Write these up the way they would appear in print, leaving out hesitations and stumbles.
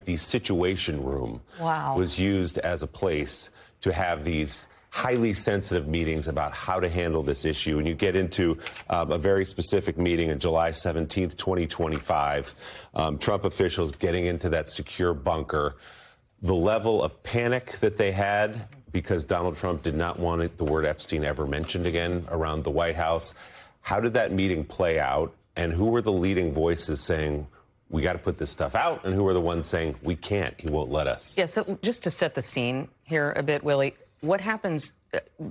The Situation Room Wow. was used as a place to have these highly sensitive meetings about how to handle this issue. And you get into a very specific meeting on July 17th, 2025. Trump officials getting into that secure bunker. The level of panic that they had because Donald Trump did not want the word Epstein ever mentioned again around the White House. How did that meeting play out? And who were the leading voices saying, we got to put this stuff out? And who were the ones saying, we can't, he won't let us? Yeah, so just to set the scene here a bit, Willie, what happens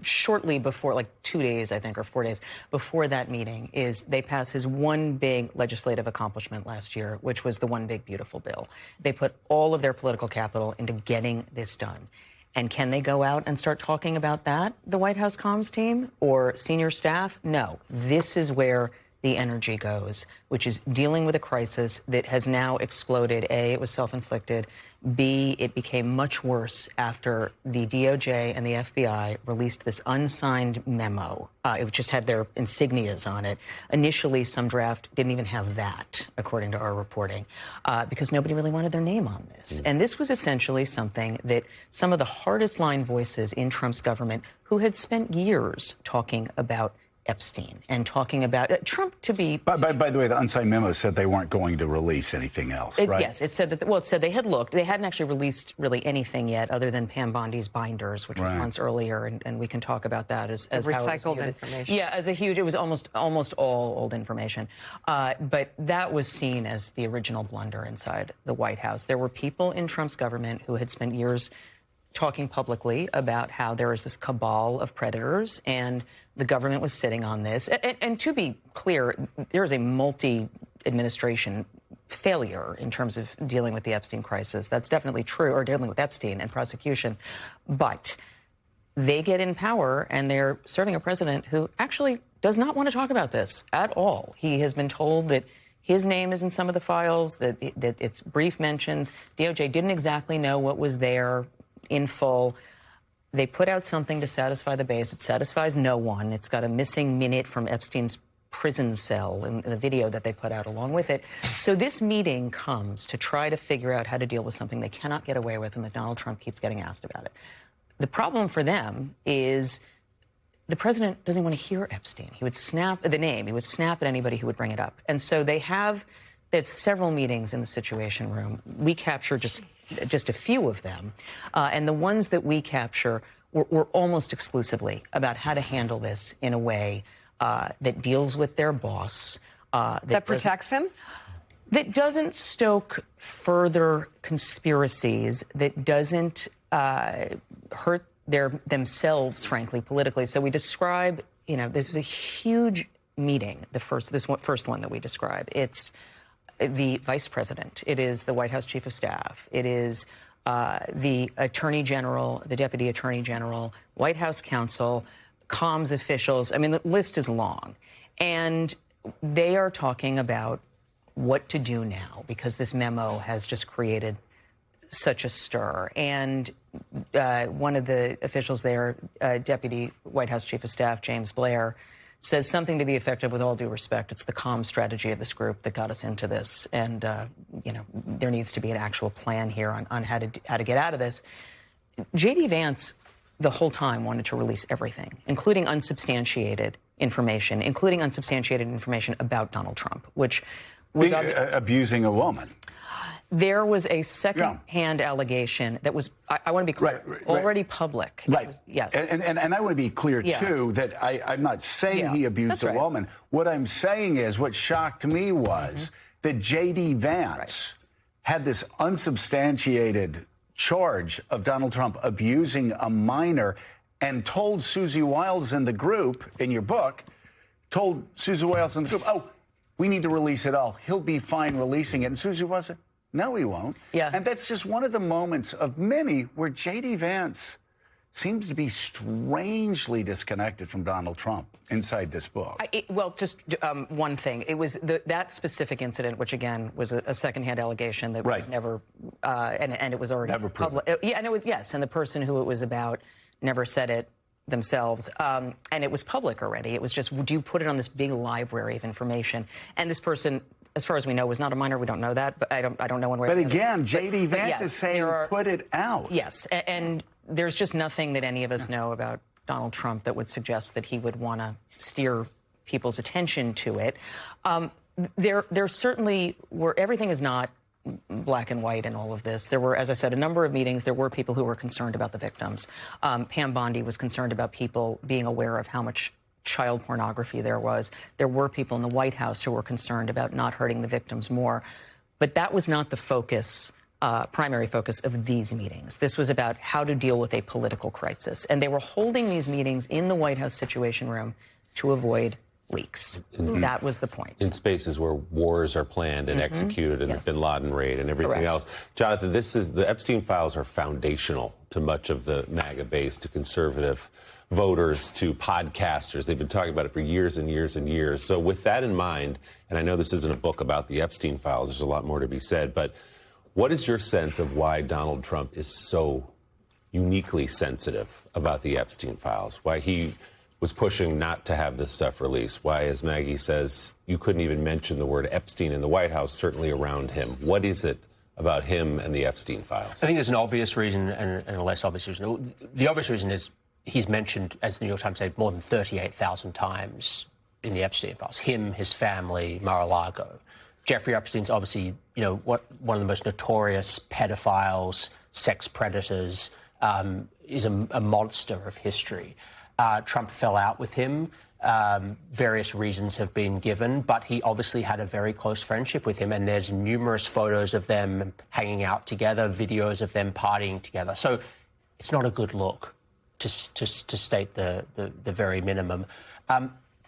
shortly before, like 2 days, I think, or 4 days before that meeting is they pass his one big legislative accomplishment last year, which was the One Big Beautiful Bill. They put all of their political capital into getting this done. And can they go out and start talking about that, the White House comms team or senior staff? No. This is where the energy goes, which is dealing with a crisis that has now exploded. A, it was self-inflicted. B, it became much worse after the DOJ and the FBI released this unsigned memo. It just had their insignias on it. Initially, some draft didn't even have that, according to our reporting, because nobody really wanted their name on this. And this was essentially something that some of the hardest line voices in Trump's government, who had spent years talking about Epstein and talking about Trump to be. By the way, the unsigned memo said they weren't going to release anything else, right? Yes, it said that. Well, it said they had looked. They hadn't actually released really anything yet, other than Pam Bondi's binders, which was months earlier, and we can talk about that as recycled information. Yeah, as a huge. It was almost all old information, but that was seen as the original blunder inside the White House. There were people in Trump's government who had spent years talking publicly about how there is this cabal of predators, and the government was sitting on this. And to be clear, there is a multi-administration failure in terms of dealing with the Epstein crisis. That's definitely true, or dealing with Epstein and prosecution. But they get in power, and they're serving a president who actually does not want to talk about this at all. He has been told that his name is in some of the files, that it's brief mentions. DOJ didn't exactly know what was there in full. They put out something to satisfy the base. It satisfies no one. It's got a missing minute from Epstein's prison cell in the video that they put out along with it. So this meeting comes to try to figure out how to deal with something they cannot get away with and that Donald Trump keeps getting asked about it. The problem for them is the president doesn't want to hear Epstein. He would snap the name. He would snap at anybody who would bring it up. And so there's several meetings in the Situation Room. We capture just a few of them. And the ones that we capture were almost exclusively about how to handle this in a way that deals with their boss. That protects him? That doesn't stoke further conspiracies, that doesn't hurt themselves, frankly, politically. So we describe, this is a huge meeting, this first one that we describe. It's the vice president. It is the White House chief of staff. It is the attorney general, the deputy attorney general, White House counsel, comms officials. I mean, the list is long. And they are talking about what to do now because this memo has just created such a stir. And one of the officials there, Deputy White House Chief of Staff James Blair, says something to the effect of, with all due respect, it's the comm strategy of this group that got us into this. And, there needs to be an actual plan here on how to get out of this. J.D. Vance, the whole time, wanted to release everything, including unsubstantiated information about Donald Trump, which was abusing a woman. There was a second-hand allegation that was, I want to be clear, already public. Right. Yes. And I want to be clear, too, that I'm not saying he abused a woman. What I'm saying is what shocked me was that J.D. Vance had this unsubstantiated charge of Donald Trump abusing a minor and told Susie Wiles in the group, in your book, told Susie Wiles in the group, oh, we need to release it all. He'll be fine releasing it. And Susie Wiles said, no, he won't. Yeah. And that's just one of the moments of many where J.D. Vance seems to be strangely disconnected from Donald Trump inside this book. Just one thing. It was that specific incident, which, again, was a secondhand allegation that was never, and it was already never public. Yeah, and it was, yes, and the person who it was about never said it themselves, and it was public already. It was just, do you put it on this big library of information? And this person as far as we know, was not a minor. We don't know that, but I don't know one way. But again, J.D. Vance yes, is saying put it out. Yes, and there's just nothing that any of us know about Donald Trump that would suggest that he would want to steer people's attention to it. There certainly were, everything is not black and white in all of this. There were, as I said, a number of meetings. There were people who were concerned about the victims. Pam Bondi was concerned about people being aware of how much child pornography there was. There were people in the White House who were concerned about not hurting the victims more. But that was not the focus, primary focus of these meetings. This was about how to deal with a political crisis. And they were holding these meetings in the White House Situation Room to avoid leaks. That was the point. In spaces where wars are planned and executed, and Yes. the bin Laden raid and everything Correct. else. Jonathan, the Epstein files are foundational to much of the MAGA base, to conservative voters, to podcasters. They've been talking about it for years and years and years. So with that in mind, and I know this isn't a book about the Epstein files, there's a lot more to be said, but what is your sense of why Donald Trump is so uniquely sensitive about the Epstein files? Why he was pushing not to have this stuff released? Why, as Maggie says, you couldn't even mention the word Epstein in the White House, certainly around him? What is it about him and the Epstein files? I think there's an obvious reason and a less obvious reason. The obvious reason is he's mentioned, as the New York Times said, more than 38,000 times in the Epstein files. Him, his family, Mar-a-Lago. Jeffrey Epstein's obviously, one of the most notorious pedophiles, sex predators, is a monster of history. Trump fell out with him. Various reasons have been given, but he obviously had a very close friendship with him, and there's numerous photos of them hanging out together, videos of them partying together. So it's not a good look, to state the very minimum.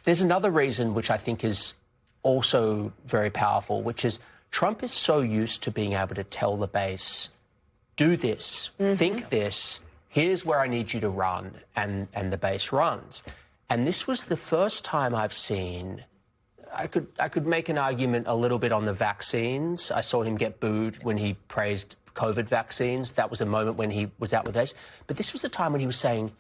There's another reason which I think is also very powerful, which is Trump is so used to being able to tell the base, do this, think this, here's where I need you to run, and the base runs. And this was the first time I've seen, I could make an argument a little bit on the vaccines. I saw him get booed when he praised COVID vaccines. That was a moment when he was out with us. But this was the time when he was saying,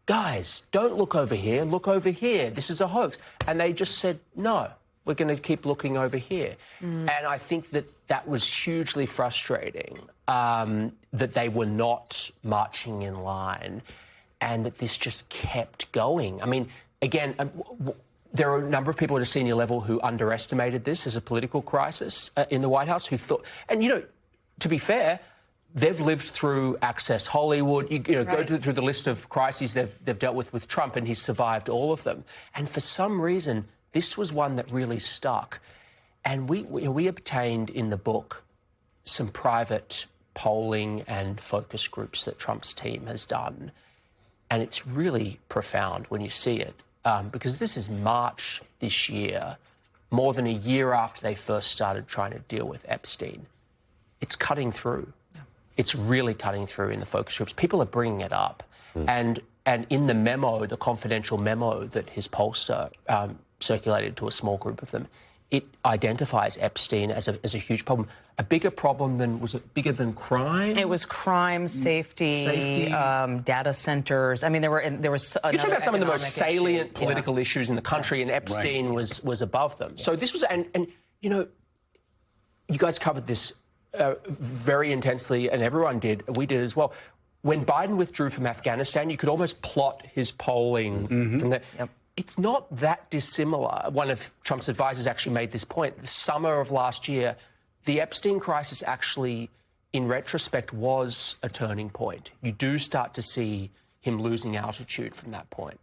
guys, don't look over here, look over here. This is a hoax. And they just said, no, we're going to keep looking over here. And I think that was hugely frustrating, that they were not marching in line and that this just kept going. I mean, again, there are a number of people at a senior level who underestimated this as a political crisis in the White House, who thought, and, to be fair, they've lived through Access Hollywood. Go through the list of crises they've dealt with Trump, and he's survived all of them. And for some reason, this was one that really stuck. And we obtained in the book some private polling and focus groups that Trump's team has done. And it's really profound when you see it, because this is March this year, more than a year after they first started trying to deal with Epstein. It's cutting through. It's really cutting through in the focus groups. People are bringing it up. And in the memo, the confidential memo that his pollster circulated to a small group of them, it identifies Epstein as a huge problem. A bigger problem than, was it bigger than crime? It was crime, safety. Data centers. I mean, there was. You're talking about some of the most salient political issues in the country, and Epstein was above them. So this was, and you guys covered this very intensely, and everyone did. We did as well. When Biden withdrew from Afghanistan, you could almost plot his polling from there. It's not that dissimilar. One of Trump's advisors actually made this point. The summer of last year, the Epstein crisis actually, in retrospect, was a turning point. You do start to see him losing altitude from that point.